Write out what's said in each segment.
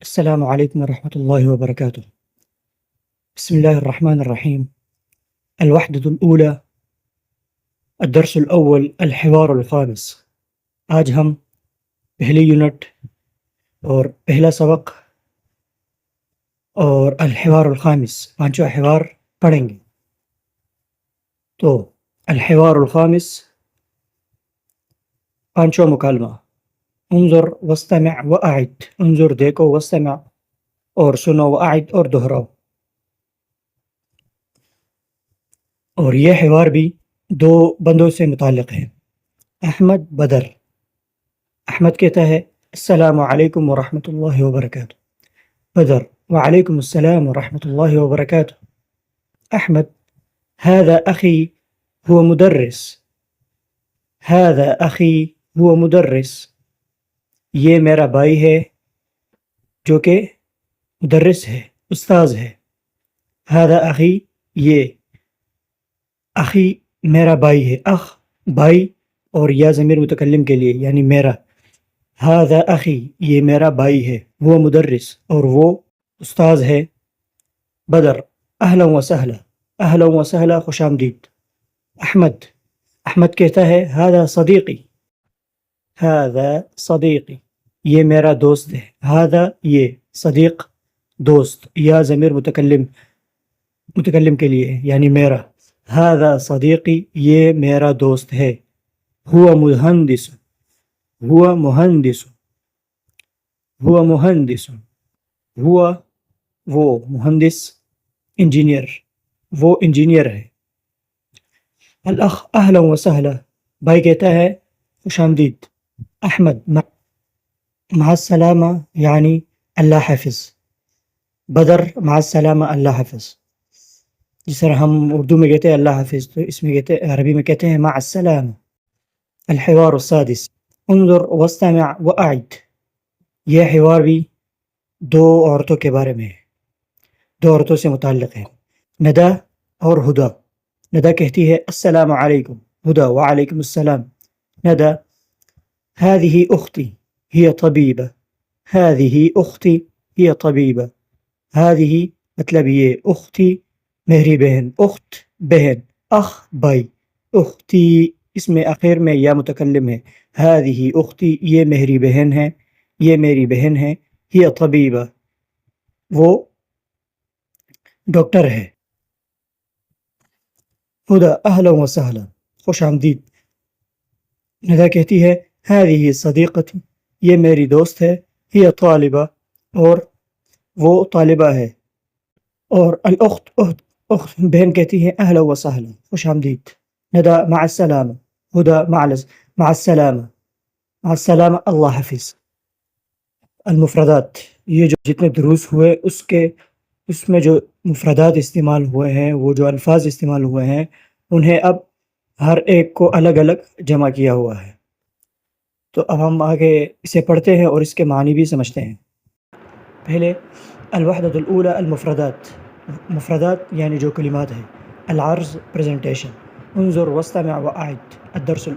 السلام عليكم ورحمة الله وبركاته. بسم الله الرحمن الرحيم. الوحدة الأولى، الدرس الأول، الحوار الخامس. آج ہم پہلی یونٹ اور پہلا سبق اور الحوار الخامس پانچواں حوار پڑھیں گے. تو الحوار الخامس پانچواں مکالمہ. انظر واستمع واعد. انظر دیکھو، واستمع اور سنو، واعد اور دہراؤ. اور یہ حوار بھی دو بندوں سے متعلق ہے. احمد بدر. احمد کہتا ہے السلام علیکم ورحمۃ اللہ وبرکاتہ. بدر وعلیکم السلام ورحمۃ اللہ وبرکاتہ. احمد هذا أخي هو مدرس. هذا أخي هو مدرس. یہ میرا بھائی ہے جو کہ مدرس ہے، استاذ ہے. هذا أخي، یہ اخی میرا بھائی ہے. اخ بھائی اور یا ضمیر متکلم کے لیے یعنی میرا. هذا اخی، یہ میرا بھائی ہے. وہ مدرس، اور وہ استاذ ہے. بدر اہلا و سہلا. اہلا و سہلا، خوش آمدید. احمد کہتا ہے هذا صدیقی. هذا صدیقی، یہ میرا دوست ہے. هذا یہ، صدیق دوست، یا ضمیر متکلم کے لیے یعنی میرا. هذا صدیقی، یہ میرا دوست ہے. هو مہندس. هو مہندس. هو مہندس. هو وہ، مہندس انجینئر، وہ انجینئر ہے. الاخ اہلا و سہلا، بھائی کہتا ہے خوش آمدید. احمد مع السلامہ یعنی اللہ حافظ. بدر مع السلامہ اللہ حافظ. جس طرح ہم اردو میں کہتے ہیں اللہ حافظ، تو اس میں کہتے ہیں، عربی میں کہتے ہیں مع السلامہ. الحوار السادس، انظر واستمع واعد. یہ حوار بھی دو عورتوں کے بارے میں ہے، دو عورتوں سے متعلق ہے. ندا اور ہدا. ندا کہتی ہے السلام علیکم. ہدا وعلیکم السلام. ندا هذه أختي هي طبيبة. هذه أختي هي طبيبة. هذه مطلب یہ، اختی میری بہن. اخت بہن، اخ بھائی. اختی اس میں آخر میں یا متکلم ہے. هذه اختی، یہ میری بہن ہے، یہ میری بہن ہے. هي طبیبہ، وہ ڈاکٹر ہے. ہدا اہلا و سہلا، خوش آمدید. ندا کہتی ہے هذه صدیقتی، یہ میری دوست ہے. هي طالبہ، اور وہ طالبہ ہے. اور الاخت اخت بہن کہتی ہے اہلا و سہلا، خوش آمدید. ندا مع السلامہ. ہدا مع السلامہ. مع السلامہ، اللہ حافظ. المفردات، یہ جو جتنے دروس ہوئے اس میں جو مفردات استعمال ہوئے ہیں، وہ جو الفاظ استعمال ہوئے ہیں، انہیں اب ہر ایک کو الگ الگ جمع کیا ہوا ہے. تو اب ہم آگے اسے پڑھتے ہیں اور اس کے معنی بھی سمجھتے ہیں. پہلے الوحدۃ الاولی، المفردات. مفردات یعنی جو کلمات ہیں. العرض، پریزنٹیشن. انظر واستمع واعد. الدرس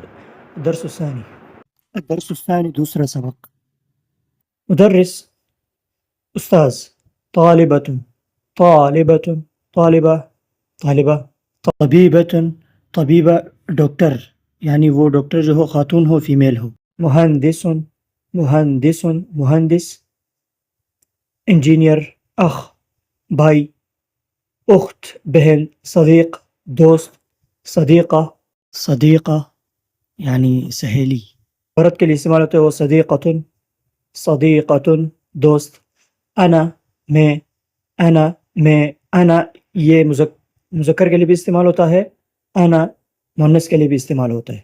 الثانی، دوسرا سبق. مدرس استاذ. طالبۃ طالبۃ، طالبہ طالبہ. طبیبۃ طبیبہ، ڈاکٹر یعنی وہ ڈاکٹر جو ہو خاتون ہو، فیمیل ہو. مہندس مہندس، مہندس. انجینئر، اخ بھائی. اخت بہن. صدیق دوست. صدیقہ صدیقہ یعنی سہیلی. عورت کے لیے استعمال ہوتا ہے وہ صدیقۃ. صدیقۃ دوست. انا میں. انا میں. انا یہ مذکر کے لیے بھی استعمال ہوتا ہے. انا مؤنث کے لیے بھی استعمال ہوتا ہے.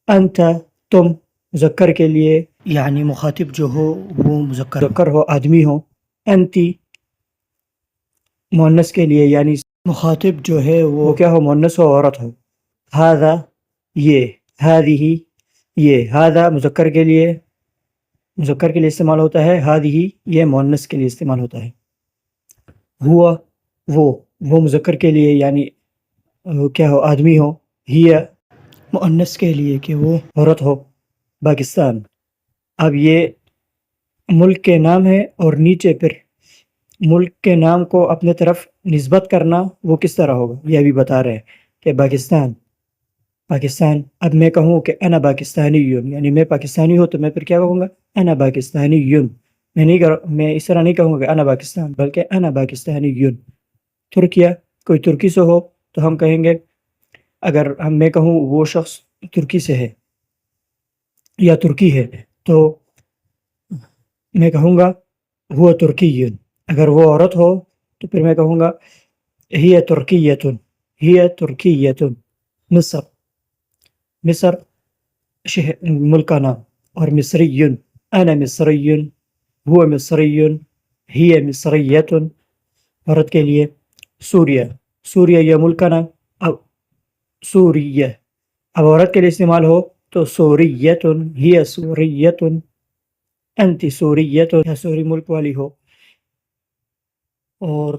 انت تم مذکر کے لیے یعنی مخاطب جو ہو وہ مذکر ہو، آدمی ہو. انتی مؤنث کے لیے یعنی مخاطب جو ہے وہ کیا ہو، مؤنث ہو، عورت ہو. ہذا یہ. ہذہ یہ. ہذا مذکر کے لیے استعمال ہوتا ہے. ہذہ یہ مؤنث کے لیے استعمال ہوتا ہے. ہوا وہ مذکر کے لیے یعنی وہ کیا ہو، آدمی ہو. ہی مؤنث کے لیے کہ وہ عورت ہو. پاکستان. اب یہ ملک کے نام ہے اور نیچے پھر ملک کے نام کو اپنے طرف نسبت کرنا وہ کس طرح ہوگا یہ ابھی بتا رہے ہیں کہ پاکستان اب میں کہوں کہ انا پاکستانی یعنی میں پاکستانی ہوں تو میں پھر کیا کہوں گا انا پاکستانی میں اس طرح نہیں کہوں گا کہ انا پاکستان بلکہ انا پاکستانی ترکیہ کوئی ترکی سے ہو تو ہم کہیں گے اگر میں کہوں وہ شخص ترکی سے ہے یا ترکی ہے تو میں کہوں گا وہ ترکی اگر وہ عورت ہو تو پھر میں کہوں گا ہی ترکیت مصر ملک کا نام اور مصری انا مصری هو مصری ہی مصریت عورت کے لیے سوریہ یہ ملک کا نام اب سوریہ اب عورت کے لیے استعمال ہو تو سوریت ہی سوریت انت سوریت یا سوری ملک والی ہو اور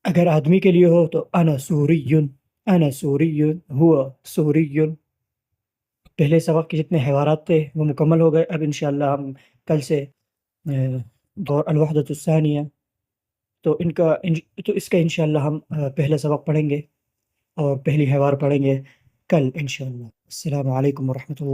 اگر آدمی کے لیے ہو تو انا سوری ہوا سوری پہلے سبق کے جتنے حوارات تھے وہ مکمل ہو گئے اب انشاءاللہ ہم کل سے دور الوحدۃ الثانیہ تو اس کا انشاءاللہ ہم پہلا سبق پڑھیں گے اور پہلی حوار پڑھیں گے کل انشاءاللہ السلام علیکم ورحمۃ اللہ